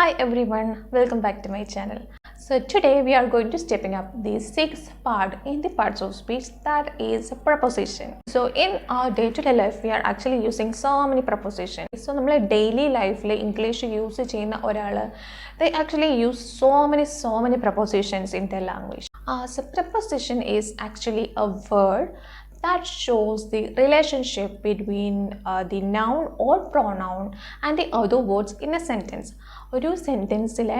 Hi everyone, welcome back to my channel. So today we are going to stepping up the sixth part in the parts of speech, that is preposition. So in our day-to-day life we are actually using so many prepositions. So our daily life English use they actually use so many prepositions in their language. So preposition is actually a word that shows the relationship between the noun or pronoun and the other words in a sentence. ഒരു സെൻറ്റൻസിലെ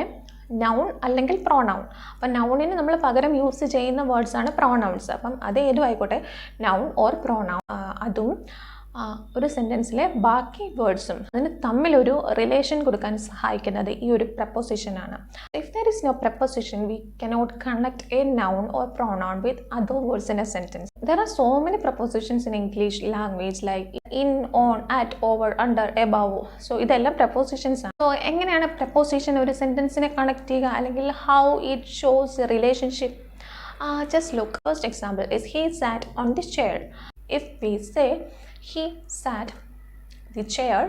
noun അല്ലെങ്കിൽ pronoun. അപ്പം നൗണിന് നമ്മൾ പകരം use ചെയ്യുന്ന വേർഡ്സാണ് pronouns. അപ്പം അത് ഏതും ആയിക്കോട്ടെ, നൗൺ ഓർ പ്രോനൗൺ, അതും ഒരു സെൻറ്റൻസിലെ ബാക്കി വേർഡ്സും അതിന് തമ്മിലൊരു റിലേഷൻ കൊടുക്കാൻ സഹായിക്കുന്നത് ഈ ഒരു പ്രപ്പോസിഷനാണ്. If there is no preposition we cannot connect a noun or pronoun with other words in a sentence. There are so many prepositions in English language like in, on, at, over, under, above. So ഇതെല്ലാം prepositions ആണ്. So എങ്ങനെയാണ് preposition ഒരു സെൻറ്റൻസിനെ connect ചെയ്യുക, അല്ലെങ്കിൽ how it shows a relationship? Just look. First example is he sat on the chair. If we say he sat the chair,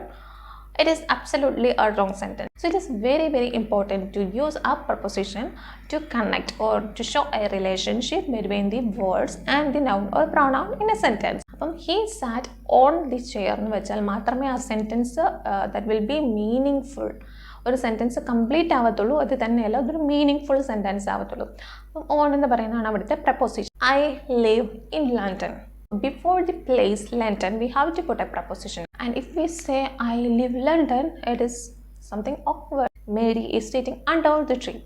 it is absolutely a wrong sentence. So it is very important to use a preposition to connect or to show a relationship between the words and the noun or pronoun in a sentence. He sat on the chair എന്ന് വെച്ചാൽ മാത്രമേ ആ sentence that will be meaningful. ഒരു sentence complete ആവത്തുള്ളൂ, അത് തന്നെയല്ല അതൊരു meaning full sentence ആവത്തുള്ളൂ. അപ്പം on എന്ന് പറയുന്നതാണ് അവിടുത്തെ preposition. I live in London. Before the place London we have to put a preposition, and if we say I live London, it is something awkward. Mary is sitting under the tree.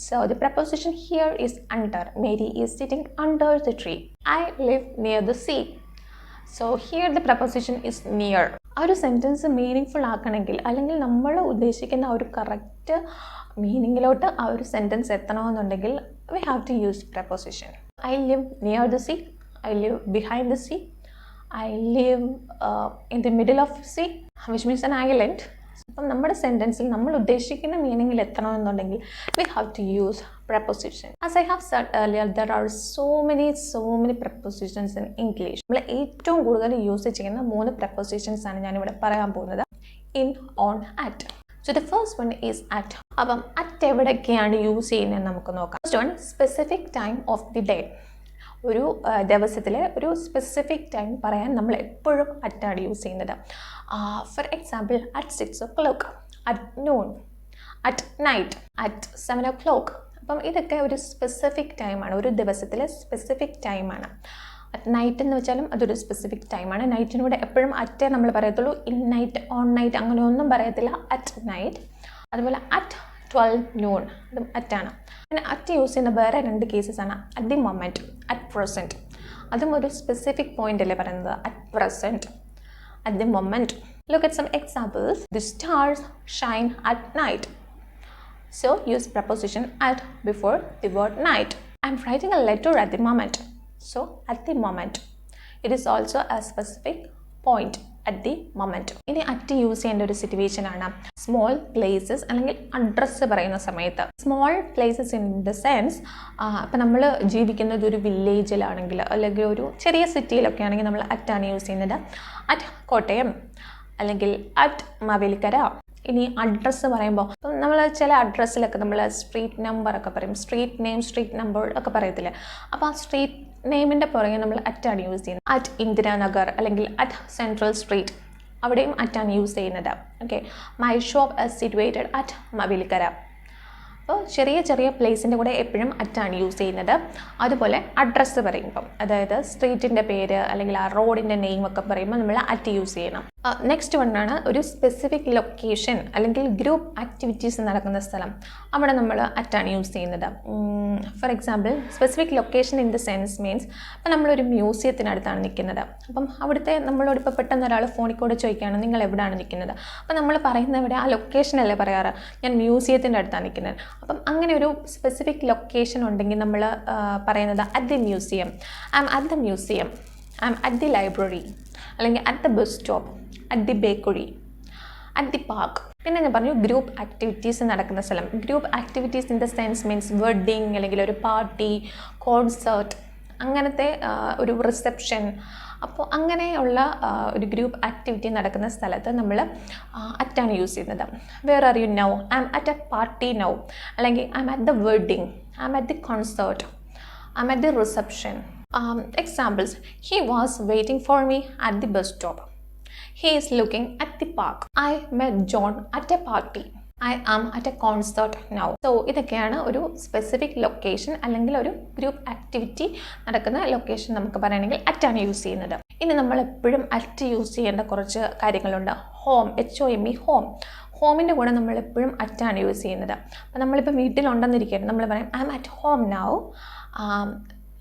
So the preposition here is under. Mary is sitting under the tree. I live near the sea. So here the preposition is near. ആ ഒരു sentence meaning full ആക്കണമെങ്കിൽ, അല്ലെങ്കിൽ നമ്മൾ ഉദ്ദേശിക്കുന്ന ആ ഒരു correct മീനിങ്ങിലോട്ട് ആ ഒരു sentence എത്തണമെന്നുണ്ടെങ്കിൽ we have to use preposition. I live near the sea. I live behind the sea. I live in the middle of the sea, which means an island. അപ്പം നമ്മുടെ സെൻറ്റൻസിൽ നമ്മൾ ഉദ്ദേശിക്കുന്ന മീനിങ്ങിൽ എത്തണമെന്നുണ്ടെങ്കിൽ we have to use preposition. As I have said earlier, there are so many prepositions in English. നമ്മൾ ഏറ്റവും കൂടുതൽ use ചെയ്യുന്ന 3 prepositions ആണ് ഞാനിവിടെ പറയാൻ പോകുന്നത്. In, on, at. So the first one is at. അപ്പം at എവിടെയൊക്കെയാണ് യൂസ് ചെയ്യുന്നത് നമുക്ക് നോക്കാം. First one, specific time of the day. ഒരു ദിവസത്തിലെ ഒരു സ്പെസിഫിക് ടൈം പറയാൻ നമ്മൾ എപ്പോഴും അറ്റാണ് യൂസ് ചെയ്യുന്നത്. Four example at 6 o'clock, at noon, at night, at 7 o'clock. അപ്പം ഇതൊക്കെ ഒരു സ്പെസിഫിക് ടൈമാണ്, ഒരു ദിവസത്തിലെ സ്പെസിഫിക് ടൈമാണ്. അറ്റ് നൈറ്റ് എന്ന് വെച്ചാലും അതൊരു സ്പെസിഫിക് ടൈമാണ്. നൈറ്റിനൂടെ എപ്പോഴും അറ്റേ നമ്മൾ പറയത്തുള്ളൂ, ഇൻ നൈറ്റ്, ഓൺ നൈറ്റ് അങ്ങനെ ഒന്നും പറയത്തില്ല. At night. അതുപോലെ അറ്റ് 12 noon, അതും അറ്റാണ്. പിന്നെ അറ്റ് യൂസ് ചെയ്യുന്ന വേറെ 2 കേസസ് ആണ്. At the moment, at present. അതും ഒരു സ്പെസിഫിക് പോയിന്റ് അല്ലേ പറയുന്നത്, at present, at the moment. Look at some examples. The stars shine at night. So use preposition at before the word night. I am writing a letter at the moment. So at the moment. It is also a specific point, at the moment. ഇനി at use ചെയ്യേണ്ട ഒരു situation ആണ് small places അല്ലെങ്കിൽ address പറയുന്ന സമയത്ത്. Small places in the sense, അപ്പം നമ്മൾ ജീവിക്കുന്നത് ഒരു വില്ലേജിലാണെങ്കിൽ അല്ലെങ്കിൽ ഒരു ചെറിയ സിറ്റിയിലൊക്കെ ആണെങ്കിൽ നമ്മൾ അറ്റാണ് യൂസ് ചെയ്യുന്നത്. അറ്റ് കോട്ടയം അല്ലെങ്കിൽ അറ്റ് മാവേലിക്കര. ഇനി അഡ്രസ്സ് പറയുമ്പോൾ നമ്മൾ ചില അഡ്രസ്സിലൊക്കെ നമ്മൾ സ്ട്രീറ്റ് നമ്പർ ഒക്കെ പറയും, സ്ട്രീറ്റ് നെയിം, സ്ട്രീറ്റ് നമ്പർ ഒക്കെ പറയത്തില്ലേ. അപ്പോൾ ആ സ്ട്രീറ്റ് നെയിമിൻ്റെ പുറകെ നമ്മൾ അറ്റാണ് യൂസ് ചെയ്യുന്നത്. അറ്റ് ഇന്ദിരാനഗർ അല്ലെങ്കിൽ അറ്റ് സെൻട്രൽ സ്ട്രീറ്റ്, അവിടെയും അറ്റാണ് യൂസ് ചെയ്യുന്നത്. Okay. My shop is situated at Mavelikkara. അപ്പോൾ ചെറിയ പ്ലേസിൻ്റെ കൂടെ എപ്പോഴും അറ്റാണ് യൂസ് ചെയ്യുന്നത്. അതുപോലെ അഡ്രസ്സ് പറയുമ്പം, അതായത് സ്ട്രീറ്റിൻ്റെ പേര് അല്ലെങ്കിൽ ആ റോഡിൻ്റെ നെയിം ഒക്കെ പറയുമ്പോൾ നമ്മൾ അറ്റ് യൂസ് ചെയ്യണം. നെക്സ്റ്റ് വണ്ണാണ് ഒരു സ്പെസിഫിക് ലൊക്കേഷൻ അല്ലെങ്കിൽ ഗ്രൂപ്പ് ആക്ടിവിറ്റീസ് നടക്കുന്ന സ്ഥലം. അവിടെ നമ്മൾ അറ്റാണ് യൂസ് ചെയ്യുന്നത്. For example, specific location in the sense means അപ്പം നമ്മളൊരു മ്യൂസിയത്തിനടുത്താണ് നിൽക്കുന്നത്. അപ്പം അവിടുത്തെ നമ്മളോട് ഇപ്പോൾ പെട്ടെന്ന് ഒരാൾ ഫോണിൽ കൂടെ ചോദിക്കുകയാണ് നിങ്ങൾ എവിടെയാണ് നിൽക്കുന്നത്. അപ്പം നമ്മൾ പറയുന്ന ഇവിടെ ആ ലൊക്കേഷനല്ലേ പറയാറ്, ഞാൻ മ്യൂസിയത്തിൻ്റെ അടുത്താണ് നിൽക്കുന്നത്. അപ്പം അങ്ങനെ ഒരു സ്പെസിഫിക് ലൊക്കേഷൻ ഉണ്ടെങ്കിൽ നമ്മൾ പറയുന്നത് at the museum. I am at the museum, I am at the library, അല്ലെങ്കിൽ at the bus stop, at the bakery, at the park. പിന്നെ ഞാൻ പറഞ്ഞു ഗ്രൂപ്പ് ആക്ടിവിറ്റീസ് നടക്കുന്ന സ്ഥലം. Group activities in the sense means wedding അല്ലെങ്കിൽ ഒരു party, concert, അങ്ങനത്തെ ഒരു റിസപ്ഷൻ, അപ്പോൾ അങ്ങനെയുള്ള ഒരു ഗ്രൂപ്പ് ആക്ടിവിറ്റി നടക്കുന്ന സ്ഥലത്ത് നമ്മൾ അറ്റാണ് യൂസ് ചെയ്യുന്നത്. Where are you now? I am at a party now. അല്ലെങ്കിൽ I am at the wedding, I am at the concert, I am at the reception. Examples: he was waiting for me at the bus stop. He is looking at the park. I met John at a party. I am at a concert now. So ഇതൊക്കെയാണ് ഒരു specific location അല്ലെങ്കിൽ ഒരു group activity നടക്കുന്ന location നമുക്ക് പറയണമെങ്കിൽ അറ്റാണ് use ചെയ്യുന്നത്. ഇനി നമ്മൾ എപ്പോഴും അറ്റ് യൂസ് ചെയ്യേണ്ട കുറച്ച് കാര്യങ്ങളുണ്ട്. Home, HOME, home. ഹോമിൻ്റെ കൂടെ നമ്മൾ എപ്പോഴും അറ്റാണ് യൂസ് ചെയ്യുന്നത്. അപ്പോൾ നമ്മളിപ്പോൾ വീട്ടിലുണ്ടെന്നിരിക്കട്ടെ, നമ്മൾ പറയും I am at home now.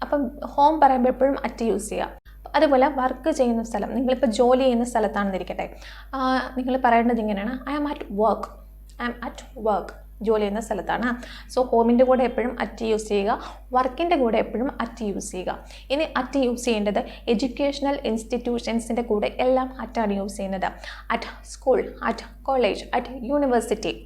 അപ്പം ഹോം പറയുമ്പോൾ എപ്പോഴും അറ്റ് യൂസ് ചെയ്യുക. അതുപോലെ വർക്ക് ചെയ്യുന്ന സ്ഥലം, നിങ്ങളിപ്പോൾ ജോലി ചെയ്യുന്ന സ്ഥലത്താണെന്നിരിക്കട്ടെ, നിങ്ങൾ പറയേണ്ടത് ഇങ്ങനെയാണ്: I am at work. I am at work, ജോലി ചെയ്യുന്ന സ്ഥലത്താണ്. സോ ഹോമിൻ്റെ കൂടെ എപ്പോഴും അറ്റ് യൂസ് ചെയ്യുക, വർക്കിൻ്റെ കൂടെ എപ്പോഴും അറ്റ് യൂസ് ചെയ്യുക. ഇനി അറ്റ് യൂസ് ചെയ്യേണ്ടത് എഡ്യൂക്കേഷണൽ ഇൻസ്റ്റിറ്റ്യൂഷൻസിൻ്റെ കൂടെ എല്ലാം അറ്റാണ് യൂസ് ചെയ്യുന്നത്. At school, at college, at university.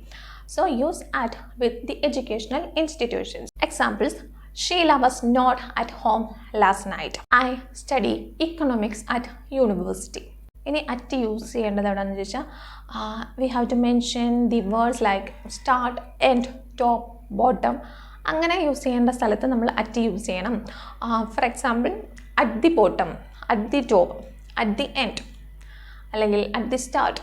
So use at with the educational institutions. Examples: Sheila was not at home last night. I study economics at university. ഇനി at use ചെയ്യേണ്ടത് എവിടെയാണെന്ന് ചോദിച്ചാൽ we have to mention the words like start, end, top, bottom. അങ്ങനെ use ചെയ്യേണ്ട സ്ഥലത്ത് നമ്മൾ at use ചെയ്യണം. For example, at the bottom, at the top, at the end, അല്ലെങ്കിൽ at the start.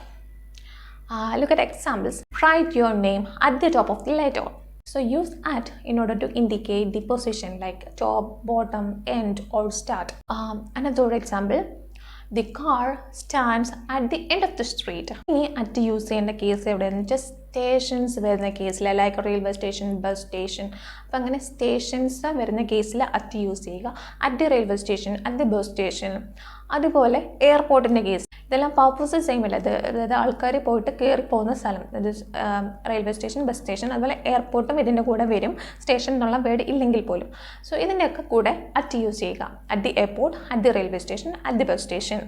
Look at examples. Write your name at the top of the letter. So use at in order to indicate the position like top, bottom, end or start. Another example, the car stands at the end of the street. ഇനി at use ചെയ്യുന്ന case എവിടെയെന്ന് വെച്ചാൽ stations വരുന്ന കേസിൽ, like railway station, bus station. അപ്പം അങ്ങനെ stations വരുന്ന കേസിൽ അറ്റ് യൂസ് ചെയ്യുക. At the railway station, at the bus station. അതുപോലെ എയർപോർട്ടിൻ്റെ കേസ്, ഇതെല്ലാം പർപ്പസ് സെയിം അല്ല. അതായത് ആൾക്കാർ പോയിട്ട് കയറി പോകുന്ന സ്ഥലം, റെയിൽവേ സ്റ്റേഷൻ, ബസ് സ്റ്റേഷൻ, അതുപോലെ എയർപോർട്ടും ഇതിൻ്റെ കൂടെ വരും, സ്റ്റേഷൻ എന്നുള്ള വേർഡ് ഇല്ലെങ്കിൽ പോലും. സോ ഇതിൻ്റെയൊക്കെ കൂടെ അറ്റ് യൂസ് ചെയ്യുക. At the airport, at the railway station, at the bus station.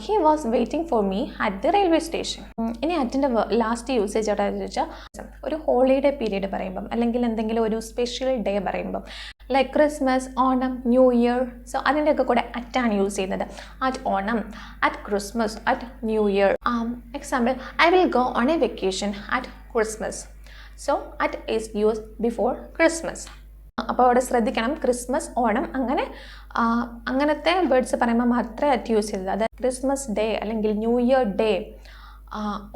He was waiting for me at the railway station. ഇനി അറ്റിൻ്റെ ലാസ്റ്റ് യൂസേജ് എവിടെയാണെന്ന് ചോദിച്ചാൽ ഒരു ഹോളിഡേ പീരീഡ് പറയുമ്പം, അല്ലെങ്കിൽ എന്തെങ്കിലും ഒരു സ്പെഷ്യൽ ഡേ പറയുമ്പം, like Christmas, Onam, new year. So അതിൻ്റെയൊക്കെ കൂടെ അറ്റാണ് യൂസ് ചെയ്യുന്നത്. At Onam, at Christmas, at new year. Example, I will go on a vacation at Christmas. So at is use before Christmas. അപ്പോൾ അവിടെ ശ്രദ്ധിക്കണം, ക്രിസ്മസ്, ഓണം, അങ്ങനത്തെ വേർഡ്സ് പറയുമ്പോൾ മാത്രമേ അറ്റ് യൂസ് ചെയ്തത്. അതായത് ക്രിസ്മസ് ഡേ അല്ലെങ്കിൽ new year day,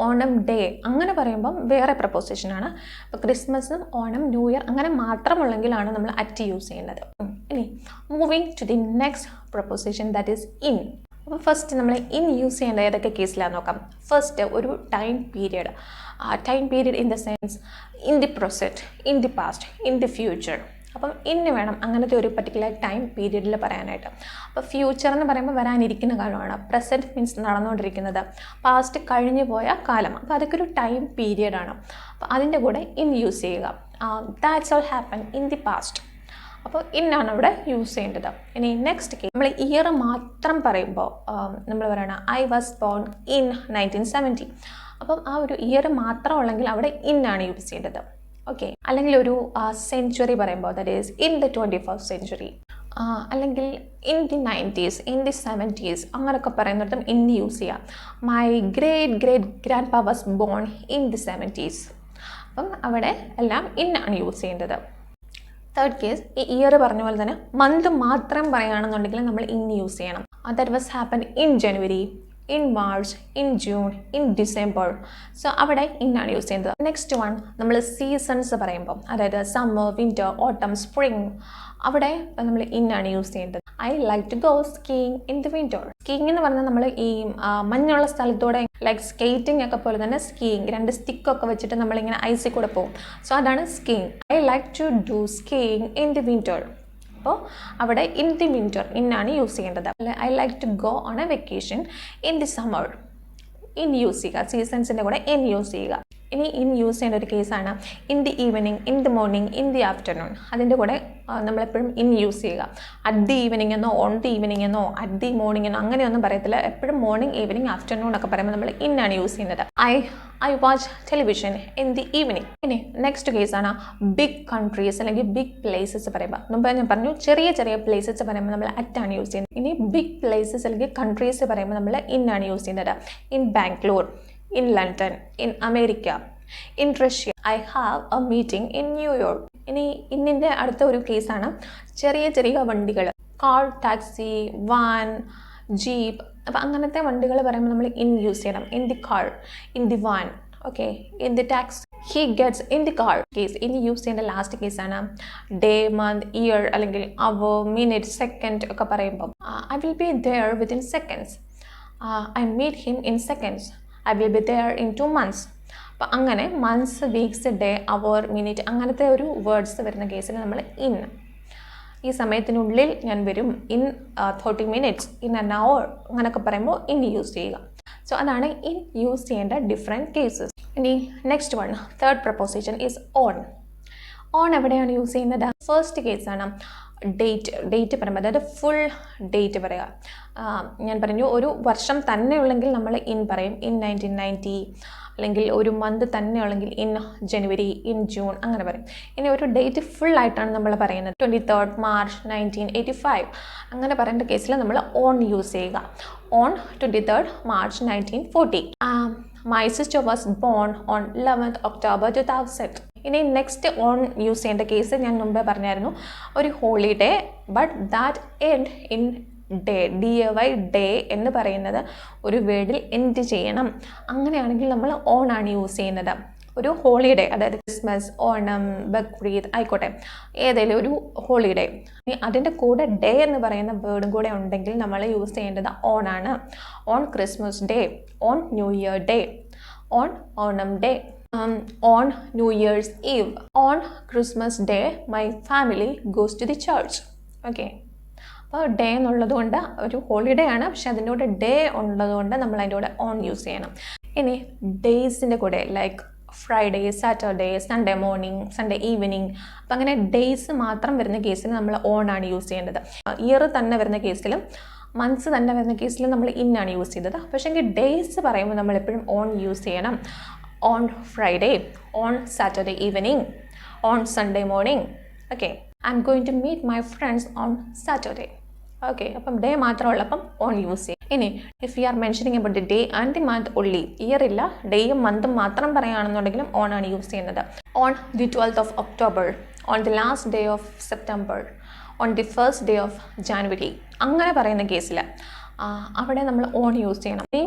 Onam day അങ്ങനെ പറയുമ്പം വേറെ പ്രപ്പോസിഷനാണ്. അപ്പോൾ ക്രിസ്മസും ഓണം, ന്യൂ ഇയർ അങ്ങനെ മാത്രമുള്ളെങ്കിലാണ് നമ്മൾ അറ്റ് യൂസ് ചെയ്യുന്നത്. ഇനി moving to the next preposition, that is in. അപ്പോൾ ഫസ്റ്റ് നമ്മൾ ഇൻ യൂസ് ചെയ്യേണ്ട ഏതൊക്കെ കേസിലാണെന്ന് നോക്കാം. ഫസ്റ്റ്, ഒരു time period. Time period in the sense in the present, in the past, in the future. അപ്പം ഇന്ന് വേണം അങ്ങനത്തെ ഒരു പർട്ടിക്കുലർ ടൈം പീരീഡിൽ പറയാനായിട്ട്. അപ്പോൾ ഫ്യൂച്ചർ എന്ന് പറയുമ്പോൾ വരാനിരിക്കുന്ന കാലമാണ്. പ്രസൻറ്റ് മീൻസ് നടന്നുകൊണ്ടിരിക്കുന്നത്, പാസ്റ്റ് കഴിഞ്ഞു പോയ കാലം. അപ്പോൾ അതൊക്കെ ഒരു ടൈം പീരിയഡാണ്. അപ്പോൾ അതിൻ്റെ കൂടെ ഇൻ യൂസ് ചെയ്യുക. That's all happen in the past. അപ്പോൾ ഇന്നാണ് അവിടെ യൂസ് ചെയ്യേണ്ടത്. ഇനി നെക്സ്റ്റ് കേസ്, നമ്മൾ ഇയർ മാത്രം പറയുമ്പോൾ നമ്മൾ പറയണം ഐ വാസ് ബോൺ ഇൻ 1970. അപ്പം ആ ഒരു ഇയർ മാത്രം ഉള്ളെങ്കിൽ അവിടെ ഇന്നാണ് യൂസ് ചെയ്യേണ്ടത്. ഓക്കെ. അല്ലെങ്കിൽ ഒരു സെഞ്ച്വറി പറയുമ്പോൾ that is in the 21st century, അല്ലെങ്കിൽ in the 90s, in the 70s അങ്ങനെയൊക്കെ പറയുന്നിടത്തും ഇൻ യൂസ് ചെയ്യാം. മൈ ഗ്രേറ്റ് ഗ്രാൻഡ് പാ was born in the 70s. അപ്പം അവിടെ എല്ലാം ഇന്നാണ് യൂസ് ചെയ്യേണ്ടത്. തേർഡ് കേസ്, ഈ ഇയർ പറഞ്ഞ പോലെ തന്നെ മന്ത് മാത്രം പറയുകയാണെന്നുണ്ടെങ്കിൽ നമ്മൾ ഇൻ യൂസ് ചെയ്യണം. That was happen in January, in March, in June, in December. So അവിടെ ഇന്നാണ് യൂസ് ചെയ്യുന്നത്. നെക്സ്റ്റ് വൺ, നമ്മൾ സീസൺസ് പറയുമ്പോൾ അതായത് സമ്മർ, വിൻ്റർ, ഓട്ടം, സ്പ്രിങ് അവിടെ നമ്മൾ ഇന്നാണ് യൂസ് ചെയ്യേണ്ടത്. I like to go skiing in the winter. Skiing എന്ന് പറഞ്ഞാൽ നമ്മൾ ഈ മഞ്ഞുള്ള സ്ഥലത്തൂടെ ലൈക്ക് സ്കേറ്റിംഗ് ഒക്കെ പോലെ തന്നെ സ്കീയിങ്, 2 സ്റ്റിക്കൊക്കെ വെച്ചിട്ട് നമ്മളിങ്ങനെ ഐസിൽ കൂടെ പോകും. സോ അതാണ് skiing. I like to do skiing in the winter. അപ്പോൾ അവിടെ ഇൻ ദി വിൻ്റർ ഇന്നാണ് യൂസ് ചെയ്യേണ്ടത്. I like to go on a vacation in the summer. In use ചെയ്യുക. സീസൺസിൻ്റെ കൂടെ ഇൻ യൂസ് ചെയ്യുക. ഇനി ഇൻ യൂസ് ചെയ്യേണ്ട ഒരു കേസാണ് in the evening, in the morning, in the afternoon. അതിൻ്റെ കൂടെ നമ്മളെപ്പോഴും ഇൻ യൂസ് ചെയ്യുക. അറ്റ് ദി ഈവനിങ് എന്നോ ഓൺ ദി ഈവനിങ് എന്നോ അറ്റ് ദി മോർണിംഗ് എന്നോ അങ്ങനെയൊന്നും പറയത്തില്ല. എപ്പോഴും മോർണിംഗ്, ഈവനിങ്, ആഫ്റ്റർനൂൺ ഒക്കെ പറയുമ്പോൾ നമ്മൾ ഇൻ ആണ് യൂസ് ചെയ്യുന്നത്. I watch television in the evening. ഇനി നെക്സ്റ്റ് കേസാണ് ബിഗ് കൺട്രീസ് അല്ലെങ്കിൽ ബിഗ് പ്ലേസസ് പറയുമ്പോൾ. മുമ്പ് ഞാൻ പറഞ്ഞു ചെറിയ ചെറിയ പ്ലേസസ് പറയുമ്പോൾ നമ്മൾ അറ്റ് ആണ് യൂസ് ചെയ്യുന്നത്. ഇനി ബിഗ് പ്ലേസസ് അല്ലെങ്കിൽ കൺട്രീസ് പറയുമ്പോൾ നമ്മൾ ഇൻ ആണ് യൂസ് ചെയ്യുന്നത്. In Bangalore, in London, in America, in Russia, I have a meeting in New York. ഇനി ഇന്നിൻ്റെ അടുത്ത ഒരു കേസാണ് ചെറിയ ചെറിയ വണ്ടികൾ, കാർ, ടാക്സി, വാൻ, ജീപ്പ്. അപ്പം അങ്ങനത്തെ വണ്ടികൾ പറയുമ്പോൾ നമ്മൾ ഇൻ യൂസ് ചെയ്യണം. In the car, in the van, okay, in the taxi, he gets in the car. Case ഇനി യൂസ് ചെയ്യേണ്ട ലാസ്റ്റ് കേസാണ് ഡേ, മന്ത്, ഇയർ അല്ലെങ്കിൽ അവർ, മിനിറ്റ്, സെക്കൻഡ് ഒക്കെ പറയുമ്പോൾ I will be there within seconds, I meet him in seconds, I will be there in 2 months. അപ്പം അങ്ങനെ months, weeks, day, hour, minute അങ്ങനത്തെ ഒരു വേർഡ്സ് വരുന്ന കേസിൽ നമ്മൾ ഇൻ, ഈ സമയത്തിനുള്ളിൽ ഞാൻ വരും, in 30 minutes, in an hour അങ്ങനെയൊക്കെ പറയുമ്പോൾ ഇൻ യൂസ് ചെയ്യുക. സോ അതാണ് ഇൻ യൂസ് ചെയ്യേണ്ട ഡിഫറെൻറ്റ് കേസസ്. ഇനി next one, third preposition is on. On എവിടെയാണ് യൂസ് ചെയ്യുന്നത്? ഫസ്റ്റ് കേസാണ് ഡേറ്റ് പറയുമ്പോൾ, അതായത് ഫുൾ ഡേറ്റ് പറയുക. ഞാൻ പറഞ്ഞു ഒരു വർഷം തന്നെ ഉള്ളെങ്കിൽ നമ്മൾ ഇൻ പറയും, ഇൻ 1990, അല്ലെങ്കിൽ ഒരു മന്ത് തന്നെ ഉള്ളെങ്കിൽ ഇൻ ജനുവരി, ഇൻ ജൂൺ അങ്ങനെ പറയും. ഇനി ഒരു ഡേറ്റ് ഫുൾ ആയിട്ടാണ് നമ്മൾ പറയുന്നത്, 23rd March 1985 അങ്ങനെ പറയേണ്ട കേസിൽ നമ്മൾ ഓൺ യൂസ് ചെയ്യുക. On 23rd March 1940. My sister was born on 11th October 2000. ഇനി നെക്സ്റ്റ് ഓൺ യൂസ് ചെയ്യേണ്ട കേസ് ഞാൻ മുമ്പേ പറഞ്ഞായിരുന്നു, ഒരു holiday but that end in day, DAY day എന്ന് പറയുന്നത് ഒരു വേർഡിൽ എൻഡ് ചെയ്യണം. അങ്ങനെയാണെങ്കിൽ നമ്മൾ ഓൺ ആണ് യൂസ് ചെയ്യുന്നത്. ഒരു ഹോളിഡേ, അതായത് ക്രിസ്മസ്, ഓണം, ബക്രീദ് ആയിക്കോട്ടെ, ഏതെങ്കിലും ഒരു ഹോളിഡേ, ഇനി അതിൻ്റെ കൂടെ ഡേ എന്ന് പറയുന്ന വേർഡും കൂടെ ഉണ്ടെങ്കിൽ നമ്മൾ യൂസ് ചെയ്യേണ്ടത് ഓൺ ആണ്. On Christmas day, on new year day, on Onam day, on New Year's Eve, on Christmas Day, my family goes to the church. Okay, അപ്പോൾ ഡേ എന്നുള്ളത് കൊണ്ട് ഒരു ഹോളിഡേ ആണ്, പക്ഷെ അതിൻ്റെ കൂടെ ഡേ ഉള്ളതുകൊണ്ട് നമ്മൾ അതിൻ്റെ കൂടെ ഓൺ യൂസ് ചെയ്യണം. ഇനി ഡേയ്സിൻ്റെ കൂടെ like Friday, Saturday, Sunday morning, Sunday evening, അപ്പം അങ്ങനെ ഡേയ്സ് മാത്രം വരുന്ന കേസിൽ നമ്മൾ ഓൺ ആണ് യൂസ് ചെയ്യേണ്ടത്. ഇയർ തന്നെ വരുന്ന കേസിലും മന്ത്സ് തന്നെ വരുന്ന കേസിലും നമ്മൾ ഇൻ ആണ് യൂസ് ചെയ്തത്. പക്ഷേ ഡേയ്സ് പറയുമ്പോൾ നമ്മൾ എപ്പോഴും ഓൺ യൂസ് ചെയ്യണം. On Friday, on Saturday evening, on Sunday morning. Okay, I'm going to meet my friends on Saturday. Okay, അപ്പം ഡേ മാത്രമുള്ളപ്പം ഓൺ യൂസ് ചെയ്യും. ഇനി if you are mentioning about the day and the month only, year ഇല്ല, ഡേയും മന്തും മാത്രം പറയുകയാണെന്നുണ്ടെങ്കിലും on ആണ് use ചെയ്യുന്നത്. On the 12th of October, on the last day of September, on the first day of January അങ്ങനെ പറയുന്ന കേസിൽ അവിടെ നമ്മൾ own use ചെയ്യണം. ഈ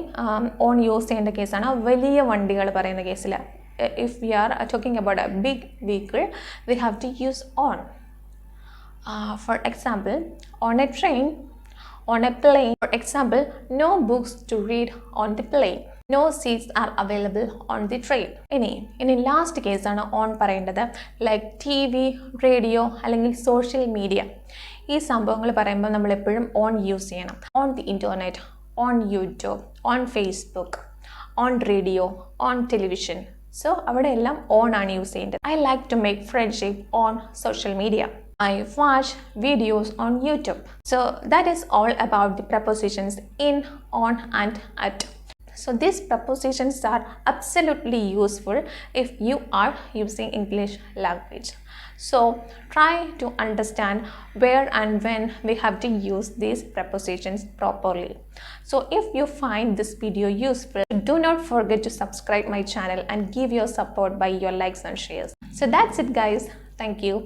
ഓൺ യൂസ് ചെയ്യേണ്ട കേസാണ് വലിയ വണ്ടികൾ പറയുന്ന കേസിൽ. If we are talking about a big vehicle, we have to use on. For example, on a train, on a plane. For example, no books to read on the plane. No seats are available on the train. ഇനി last കേസാണ് on പറയേണ്ടത്. Like TV, radio അല്ലെങ്കിൽ social media. ഈ സംഭവങ്ങൾ പറയുമ്പോൾ നമ്മൾ എപ്പോഴും own use ചെയ്യണം. On the internet, on YouTube, on Facebook, on radio, on television. So അവിടെ എല്ലാം ഓൺ ആണ് യൂസ് ചെയ്യേണ്ടത്. I like to make friendship on social media. I watch videos on YouTube. So that is all about the prepositions in, on and at. So these prepositions are absolutely useful if you are using English language. So try to understand where and when we have to use these prepositions properly. So if you find this video useful, do not forget to subscribe my channel and give your support by your likes and shares. So that's it guys. Thank you.